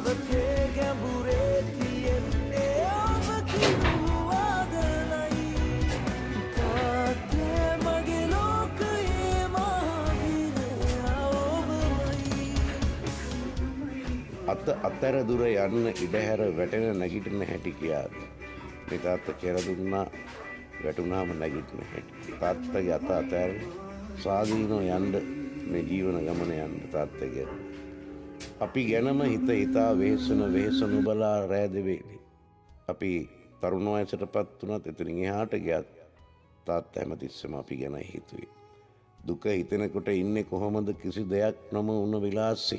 හදතේ ගැඹුරේ තියෙන්නේ ඔබ කිව්වාදලයි තාත්තේ මගේ ලෝකයේ මහවිරයා ඔබමයි අතර දුර යන්න ඉඩහැර වැටෙන නැගිටින හැටි කියාද මේ තාත්තා කියලා දුන්නා වැටුණාම නැගිටින හැටි තාත්තගේ අත අතර සාදීනෝ යන්න මේ ජීවන ගමන යන්න තාත්තගේ අපි ගැනම හිතා වෙහෙසන නොබලා රෑ දෙවේලි අපි තරුණ වයසටපත් වුණත් එතනින් එහාට ගියත් තාත්තා හැමතිස්සෙම අපි ගැන හිතුවේ දුක හිතෙනකොට ඉන්නේ කොහොමද කිසි දෙයක් නොම වුණ විලාසෙ